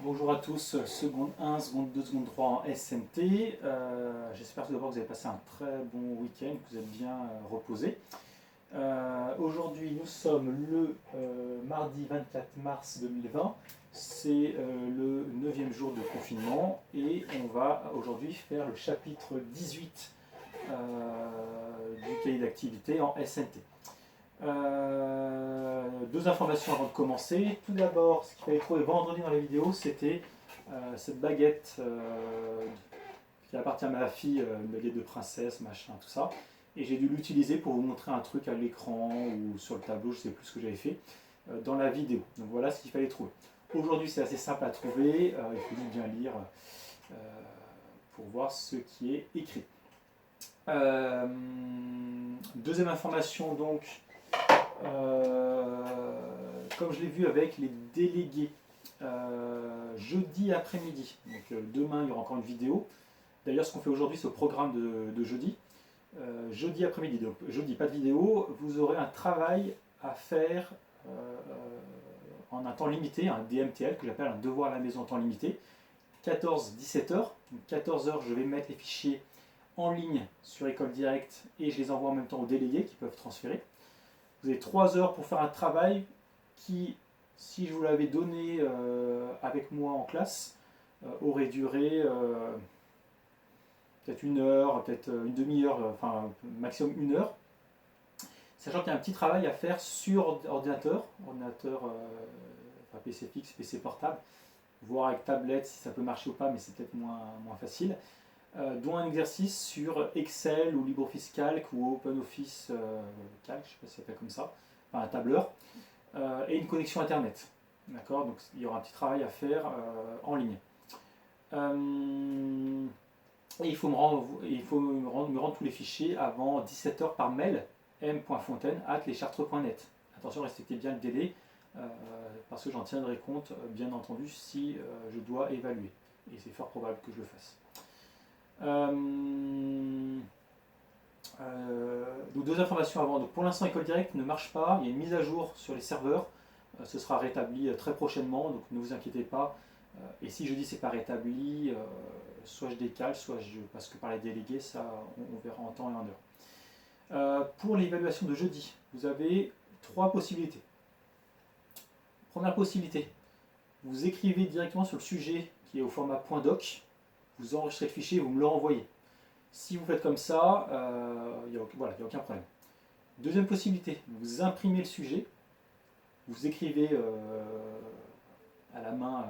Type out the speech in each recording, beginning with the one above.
Bonjour à tous, seconde 1, seconde 2, seconde 3 en SMT. J'espère tout d'abord que vous avez passé un très bon week-end, que vous êtes bien reposés. Aujourd'hui, nous sommes le mardi 24 mars 2020. C'est le 9e jour de confinement et on va aujourd'hui faire le chapitre 18 du cahier d'activité en SMT. Deux informations avant de commencer. Tout d'abord, ce qu'il fallait trouver vendredi dans la vidéo, c'était cette baguette qui appartient à ma fille, une baguette de princesse, machin, tout ça. Et j'ai dû l'utiliser pour vous montrer un truc à l'écran ou sur le tableau, je ne sais plus ce que j'avais fait, dans la vidéo. Donc voilà ce qu'il fallait trouver. Aujourd'hui, c'est assez simple à trouver, il faut juste bien lire pour voir ce qui est écrit. Deuxième information, donc, comme je l'ai vu avec les délégués, jeudi après-midi, donc demain il y aura encore une vidéo. D'ailleurs, ce qu'on fait aujourd'hui, c'est au programme de jeudi. Jeudi après-midi, donc jeudi pas de vidéo, vous aurez un travail à faire en un temps limité, un DMTL que j'appelle un devoir à la maison en temps limité, 14-17 heures. Donc 14 heures, je vais mettre les fichiers en ligne sur École Directe et je les envoie en même temps aux délégués qui peuvent transférer. Vous avez 3 heures pour faire un travail qui, si je vous l'avais donné avec moi en classe, aurait duré peut-être 1 heure, peut-être une demi-heure, enfin maximum 1 heure. Sachant qu'il y a un petit travail à faire sur ordinateur, enfin PC fixe, PC portable, voir avec tablette si ça peut marcher ou pas, mais c'est peut-être moins facile. Dont un exercice sur Excel ou LibreOffice Calc ou OpenOffice Calc, je ne sais pas si ça s'appelle comme ça, enfin un tableur, et une connexion Internet. D'accord, donc il y aura un petit travail à faire en ligne. Et il faut me rendre tous les fichiers avant 17 h par mail, m.fontaine@leschartreux.net. Attention, respectez bien le délai, parce que j'en tiendrai compte, bien entendu, si je dois évaluer. Et c'est fort probable que je le fasse. Donc deux informations avant. Donc pour l'instant, École Directe ne marche pas. Il y a une mise à jour sur les serveurs. Ce sera rétabli très prochainement, donc ne vous inquiétez pas. Et si je dis c'est pas rétabli, soit je décale, soit je parce que par les délégués, ça on verra en temps et en heure. Pour l'évaluation de jeudi, vous avez 3 possibilités. Première possibilité, vous écrivez directement sur le sujet qui est au format .doc, vous enregistrez le fichier et vous me le renvoyez. Si vous faites comme ça, il n'y a aucun problème. Deuxième possibilité, vous imprimez le sujet, vous écrivez à la main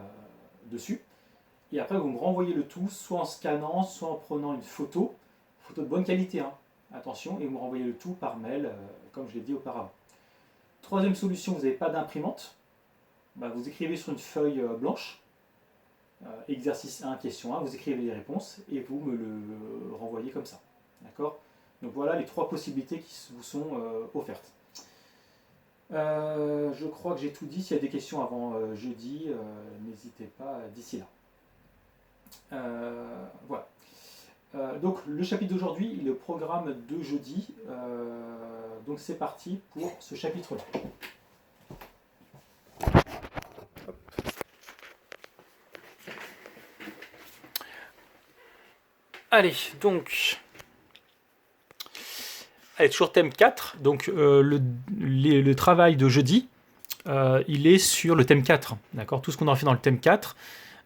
dessus, et après vous me renvoyez le tout, soit en scannant, soit en prenant une photo de bonne qualité, hein, attention, et vous me renvoyez le tout par mail, comme je l'ai dit auparavant. Troisième solution, vous n'avez pas d'imprimante, vous écrivez sur une feuille blanche, exercice 1, question 1, vous écrivez les réponses et vous me le renvoyez comme ça. D'accord ? Donc voilà les 3 possibilités qui vous sont offertes. Je crois que j'ai tout dit. S'il y a des questions avant jeudi, n'hésitez pas d'ici là. Voilà. Donc le chapitre d'aujourd'hui, le programme de jeudi. Donc c'est parti pour ce chapitre-là. Allez, donc, toujours thème 4, donc le travail de jeudi, il est sur le thème 4, d'accord, tout ce qu'on aura fait dans le thème 4,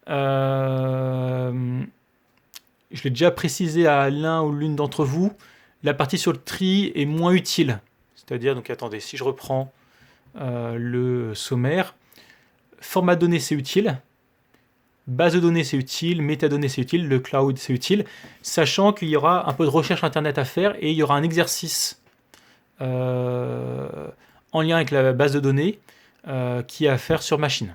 je l'ai déjà précisé à l'un ou l'une d'entre vous, la partie sur le tri est moins utile, c'est-à-dire, donc attendez, si je reprends le sommaire, format données c'est utile, base de données c'est utile, métadonnées c'est utile, le cloud c'est utile, sachant qu'il y aura un peu de recherche internet à faire et il y aura un exercice en lien avec la base de données qui est à faire sur machine.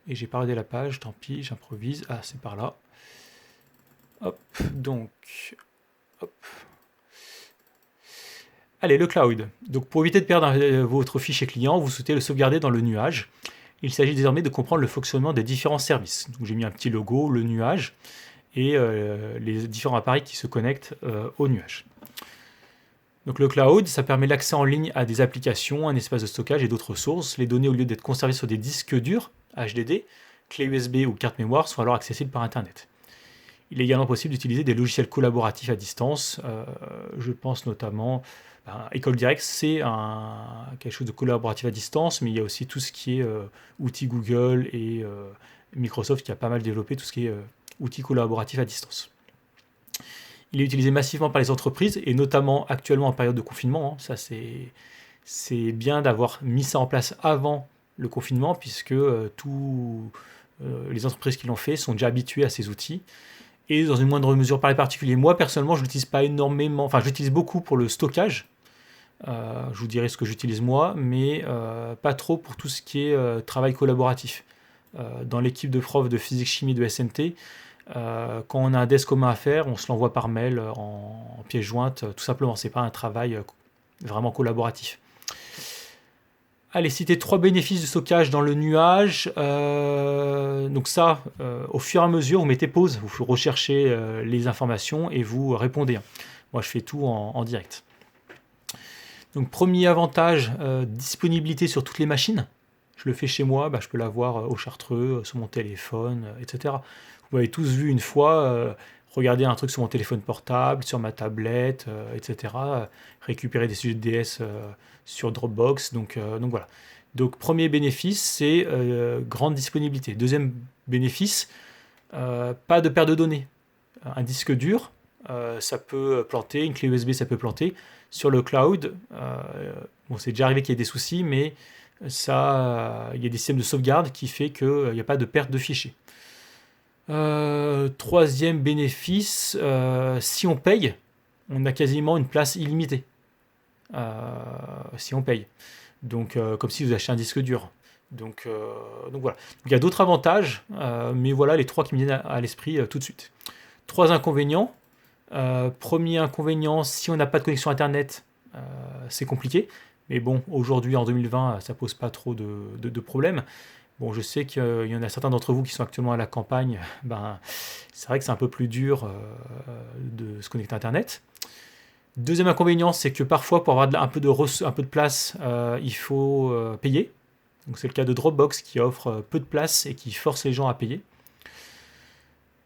Et j'ai pas regardé la page, tant pis, j'improvise. Ah, c'est par là. Hop, donc, hop. Allez, le cloud. Donc pour éviter de perdre votre fichier client, vous souhaitez le sauvegarder dans le nuage. Il s'agit désormais de comprendre le fonctionnement des différents services. Donc j'ai mis un petit logo, le nuage, et les différents appareils qui se connectent au nuage. Donc le cloud, ça permet l'accès en ligne à des applications, un espace de stockage et d'autres ressources. Les données, au lieu d'être conservées sur des disques durs, HDD, clé USB ou carte mémoire sont alors accessibles par Internet. Il est également possible d'utiliser des logiciels collaboratifs à distance. Je pense notamment, École Direct, c'est quelque chose de collaboratif à distance, mais il y a aussi tout ce qui est outils Google et Microsoft qui a pas mal développé tout ce qui est outils collaboratifs à distance. Il est utilisé massivement par les entreprises et notamment actuellement en période de confinement. Ça, c'est bien d'avoir mis ça en place avant le confinement puisque tous les entreprises qui l'ont fait sont déjà habituées à ces outils. Et dans une moindre mesure par les particuliers. Moi, personnellement, je ne l'utilise pas énormément. Enfin, je l'utilise beaucoup pour le stockage. Je vous dirai ce que j'utilise moi, mais pas trop pour tout ce qui est travail collaboratif. Dans l'équipe de profs de physique-chimie de SNT, quand on a un desk commun à faire, on se l'envoie par mail en pièce jointe, tout simplement. C'est pas un travail vraiment collaboratif. Allez, citer 3 bénéfices du stockage dans le nuage. Donc ça, au fur et à mesure, vous mettez pause, vous recherchez les informations et vous répondez. Moi, je fais tout en direct. Donc, premier avantage, disponibilité sur toutes les machines. Je le fais chez moi, je peux l'avoir au Chartreux, sur mon téléphone, etc. Vous avez tous vu une fois, regarder un truc sur mon téléphone portable, sur ma tablette, etc. Récupérer des sujets de DS sur Dropbox. Donc voilà. Donc premier bénéfice, c'est grande disponibilité. Deuxième bénéfice, pas de perte de données. Un disque dur, ça peut planter, une clé USB, ça peut planter. Sur le cloud, bon, c'est déjà arrivé qu'il y ait des soucis, mais ça, il y a des systèmes de sauvegarde qui fait qu'il n'y a pas de perte de fichiers. Troisième bénéfice, si on paye, on a quasiment une place illimitée. Si on paye. Donc, comme si vous achetez un disque dur. Donc voilà. Il y a d'autres avantages, mais voilà les 3 qui me viennent à l'esprit tout de suite. 3 inconvénients. Premier inconvénient, si on n'a pas de connexion Internet, c'est compliqué. Mais bon, aujourd'hui, en 2020, ça pose pas trop de problèmes. Bon, je sais qu'il y en a certains d'entre vous qui sont actuellement à la campagne. C'est vrai que c'est un peu plus dur de se connecter à Internet. Deuxième inconvénient, c'est que parfois, pour avoir un peu de place, il faut payer. Donc, c'est le cas de Dropbox qui offre peu de place et qui force les gens à payer.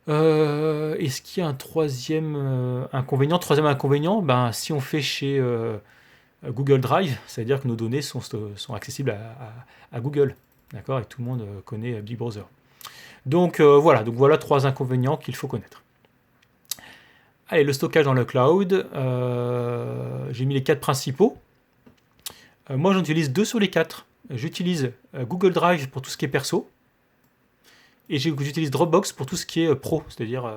Est-ce qu'il y a un troisième inconvénient? Troisième inconvénient, si on fait chez Google Drive, c'est-à-dire que nos données sont accessibles à Google. D'accord? Et tout le monde connaît Big Brother. Donc voilà 3 inconvénients qu'il faut connaître. Allez, le stockage dans le cloud. J'ai mis les 4 principaux. Moi, j'en utilise 2 sur les 4. J'utilise Google Drive pour tout ce qui est perso. Et j'utilise Dropbox pour tout ce qui est pro, c'est-à-dire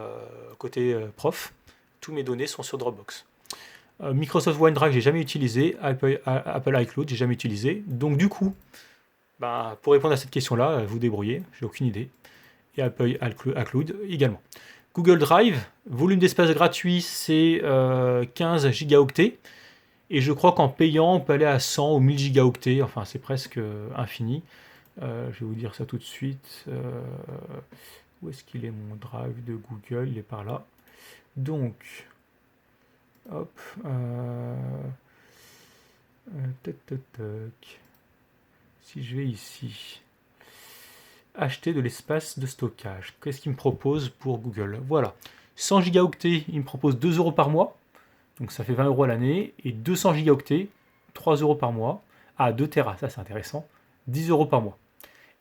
côté prof. Tous mes données sont sur Dropbox. Microsoft OneDrive, j'ai jamais utilisé. Apple iCloud, j'ai jamais utilisé. Donc du coup, pour répondre à cette question-là, vous débrouillez, j'ai aucune idée. Et Apple iCloud également. Google Drive, volume d'espace gratuit, c'est 15 gigaoctets. Et je crois qu'en payant, on peut aller à 100 ou 1000 gigaoctets. Enfin, c'est presque infini. Je vais vous dire ça tout de suite. Où est-ce qu'il est mon drive de Google? Il est par là. Donc, hop. Si je vais ici, acheter de l'espace de stockage. Qu'est-ce qu'il me propose pour Google? Voilà. 100 gigaoctets, il me propose 2 euros par mois. Donc ça fait 20 euros à l'année. Et 200 gigaoctets, 3 euros par mois. Ah, 2 Tera, ça c'est intéressant. 10 euros par mois.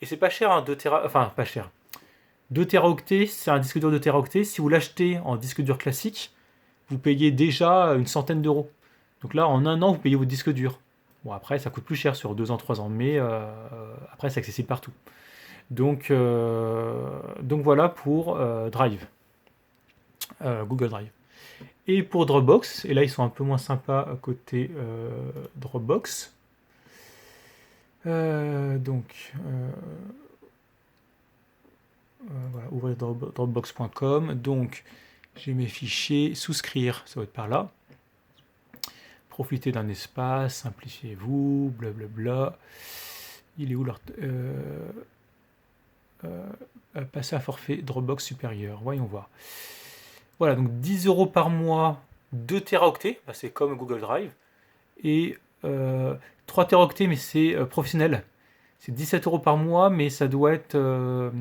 Et c'est pas cher, 2 Tera, enfin pas cher. 2 Teraoctets, c'est un disque dur de Teraoctets. Si vous l'achetez en disque dur classique, vous payez déjà une centaine d'euros. Donc là, en un an, vous payez votre disque dur. Bon, après, ça coûte plus cher sur 2 ans, 3 ans, mais après, c'est accessible partout. Donc voilà pour Drive, Google Drive. Et pour Dropbox, et là, ils sont un peu moins sympas à côté Dropbox. Voilà, ouvrir dropbox.com. Donc, j'ai mes fichiers, souscrire, ça va être par là. Profitez d'un espace, simplifiez-vous, blablabla. Il est où leur... passer à forfait Dropbox supérieur, voyons voir. Voilà, donc 10 euros par mois, 2 Teraoctets, c'est comme Google Drive. Et 3 Teraoctets, mais c'est professionnel. C'est 17 euros par mois, mais ça doit être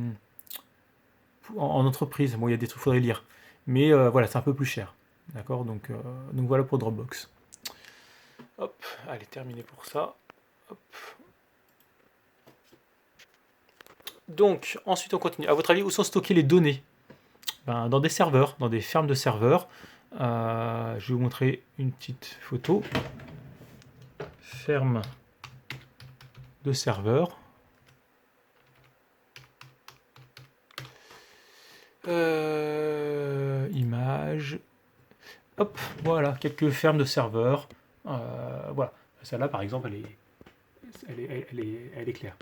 en entreprise. Bon, il y a des trucs qu'il faudrait lire. Mais voilà, c'est un peu plus cher. D'accord, donc voilà pour Dropbox. Hop, allez, terminé pour ça. Hop. Donc, ensuite on continue. À votre avis, où sont stockées les données? Dans des serveurs, dans des fermes de serveurs. Je vais vous montrer une petite photo. Ferme de serveurs. Image. Hop, voilà, quelques fermes de serveurs. Voilà. Celle-là, par exemple, elle est claire.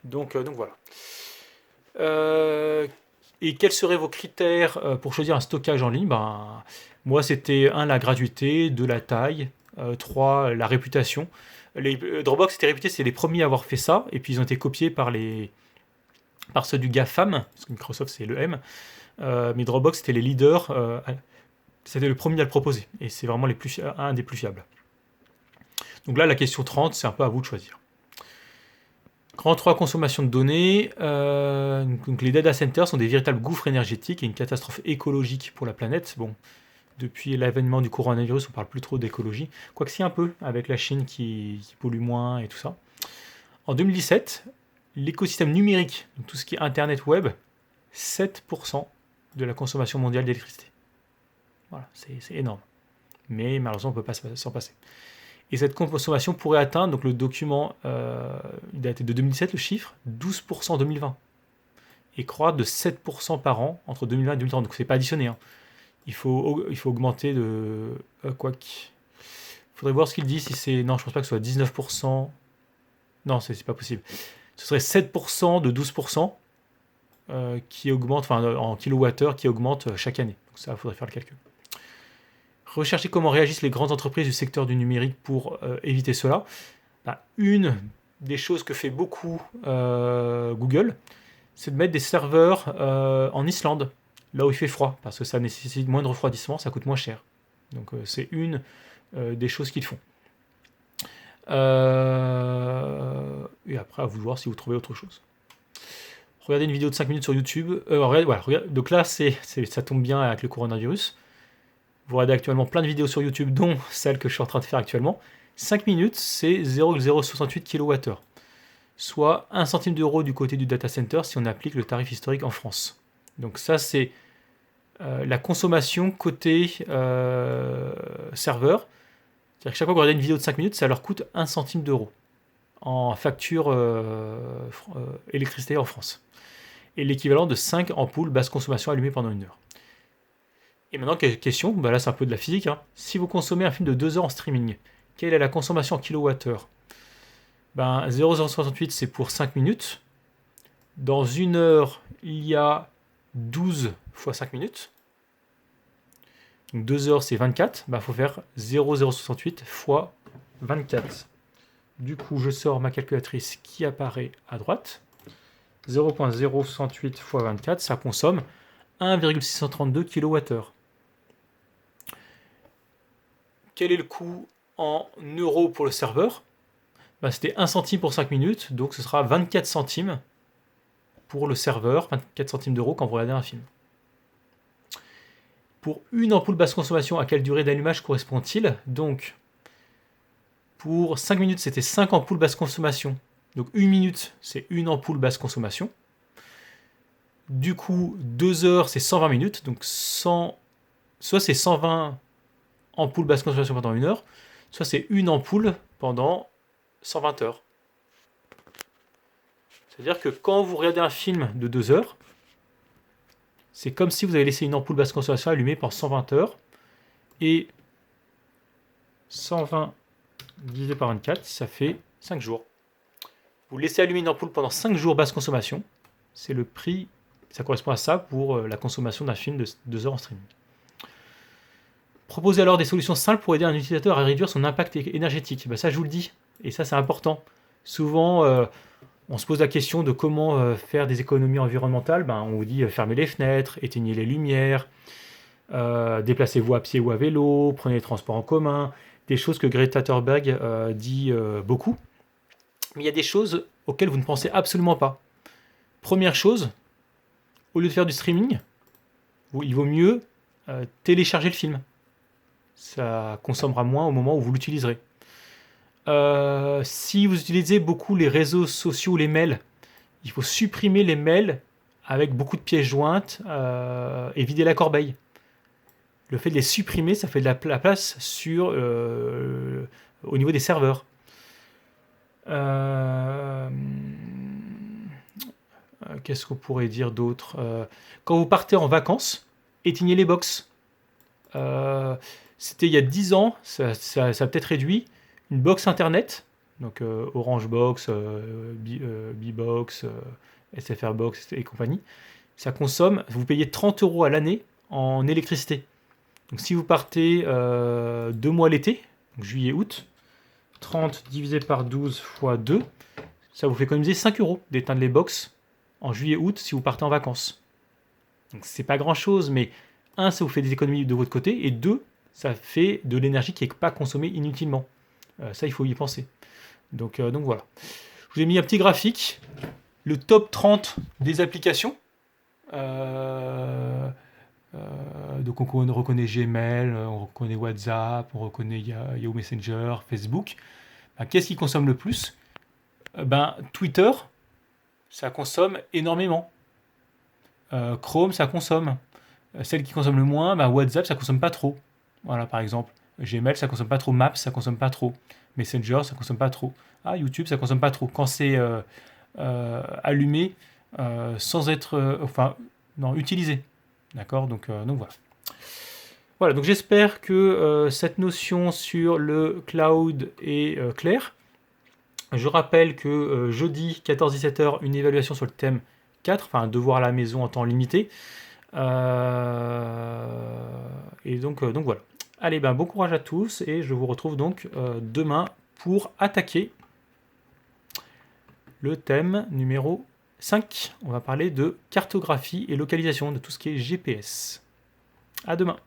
Donc voilà. Et quels seraient vos critères pour choisir un stockage en ligne? Moi, c'était 1, la gratuité, 2, la taille, 3, la réputation. Dropbox était réputé, c'est les premiers à avoir fait ça, et puis ils ont été copiés par ceux du GAFAM, parce que Microsoft c'est le M, mais Dropbox c'était les leaders, c'était le premier à le proposer, et c'est vraiment un des plus fiables. Donc là, la question 30, c'est un peu à vous de choisir. Grand 3, consommation de données. Donc les data centers sont des véritables gouffres énergétiques et une catastrophe écologique pour la planète. Bon, depuis l'avènement du coronavirus, on ne parle plus trop d'écologie, quoique si un peu, avec la Chine qui pollue moins et tout ça. En 2017, l'écosystème numérique, donc tout ce qui est Internet Web, 7% de la consommation mondiale d'électricité. Voilà, c'est énorme. Mais malheureusement, on ne peut pas s'en passer. Et cette consommation pourrait atteindre, donc le document il daté de 2017, le chiffre, 12% en 2020. Et croître de 7% par an entre 2020 et 2030. Donc c'est pas additionné. Hein. Il faut augmenter de... quoique... Il faudrait voir ce qu'il dit, si c'est... Non, je pense pas que ce soit 19%. Non, c'est pas possible. Ce serait 7% de 12% qui augmente, enfin en kilowattheure, qui augmente chaque année. Donc ça, il faudrait faire le calcul. Rechercher comment réagissent les grandes entreprises du secteur du numérique pour éviter cela. Une des choses que fait beaucoup Google, c'est de mettre des serveurs en Islande, là où il fait froid, parce que ça nécessite moins de refroidissement, ça coûte moins cher. Donc c'est une des choses qu'ils font. Et après, à vous de voir si vous trouvez autre chose. Regardez une vidéo de 5 minutes sur YouTube. Donc là, ça tombe bien avec le coronavirus. Vous regardez actuellement plein de vidéos sur YouTube, dont celle que je suis en train de faire actuellement. 5 minutes, c'est 0,068 kWh. Soit 1 centime d'euro du côté du data center si on applique le tarif historique en France. Donc ça, c'est la consommation côté serveur. C'est-à-dire que chaque fois que vous regardez une vidéo de 5 minutes, ça leur coûte 1 centime d'euro en facture électricité en France. Et l'équivalent de 5 ampoules basse consommation allumées pendant 1 heure. Et maintenant, question, là c'est un peu de la physique. Hein. Si vous consommez un film de 2 heures en streaming, quelle est la consommation en kilowattheure? 0,068 c'est pour 5 minutes. Dans 1 heure, il y a 12 fois 5 minutes. Donc 2 heures c'est 24. Il faut faire 0,068 fois 24. Du coup, je sors ma calculatrice qui apparaît à droite. 0,068 fois 24, ça consomme 1,632 kWh. Quel est le coût en euros pour le serveur? C'était 1 centime pour 5 minutes, donc ce sera 24 centimes pour le serveur, 24 centimes d'euros quand vous regardez un film. Pour une ampoule basse consommation, à quelle durée d'allumage correspond-il? Donc, pour 5 minutes, c'était 5 ampoules basse consommation. Donc 1 minute, c'est une ampoule basse consommation. Du coup, 2 heures, c'est 120 minutes. Donc soit c'est 120 ampoules basse consommation pendant 1 heure, soit c'est une ampoule pendant 120 heures. C'est-à-dire que quand vous regardez un film de 2 heures, c'est comme si vous avez laissé une ampoule basse consommation allumée pendant 120 heures. Et 120 divisé par 24, ça fait 5 jours. Vous laissez allumer une ampoule pendant 5 jours basse consommation, c'est le prix, ça correspond à ça pour la consommation d'un film de 2 heures en streaming. Proposez alors des solutions simples pour aider un utilisateur à réduire son impact énergétique. Ça, je vous le dis, et ça, c'est important. Souvent, on se pose la question de comment faire des économies environnementales. On vous dit fermez les fenêtres, éteignez les lumières, déplacez-vous à pied ou à vélo, prenez les transports en commun, des choses que Greta Thunberg dit beaucoup. Mais il y a des choses auxquelles vous ne pensez absolument pas. Première chose, au lieu de faire du streaming, il vaut mieux télécharger le film. Ça consommera moins au moment où vous l'utiliserez. Si vous utilisez beaucoup les réseaux sociaux, les mails, il faut supprimer les mails avec beaucoup de pièces jointes et vider la corbeille. Le fait de les supprimer, ça fait de la place au niveau des serveurs. Qu'est-ce qu'on pourrait dire d'autre? Quand vous partez en vacances, éteignez les box. C'était il y a 10 ans, ça a peut-être réduit. Une box internet, donc Orange Box, B-Box, SFR Box et compagnie, ça consomme, vous payez 30 € à l'année en électricité. Donc si vous partez 2 mois l'été, juillet-août, 30 divisé par 12 fois 2, ça vous fait économiser 5 € d'éteindre les box en juillet-août si vous partez en vacances. Donc c'est pas grand-chose, mais un, ça vous fait des économies de votre côté, et deux, ça fait de l'énergie qui n'est pas consommée inutilement. Ça, il faut y penser. Donc voilà. Je vous ai mis un petit graphique, le top 30 des applications. Donc on reconnaît Gmail, on reconnaît WhatsApp, on reconnaît Yahoo Messenger, Facebook. Qu'est-ce qui consomme le plus? Twitter, ça consomme énormément. Chrome, ça consomme. Celle qui consomme le moins, WhatsApp, ça consomme pas trop. Voilà, par exemple. Gmail, ça consomme pas trop. Maps, ça consomme pas trop. Messenger, ça consomme pas trop. YouTube, ça consomme pas trop. Quand c'est allumé, sans être... utilisé. D'accord, donc voilà. Voilà, donc j'espère que cette notion sur le cloud est claire. Je rappelle que jeudi, 14-17h, une évaluation sur le thème 4, enfin un devoir à la maison en temps limité. Et donc voilà. Allez, bon courage à tous et je vous retrouve donc demain pour attaquer le thème numéro 5. On va parler de cartographie et localisation de tout ce qui est GPS. À demain.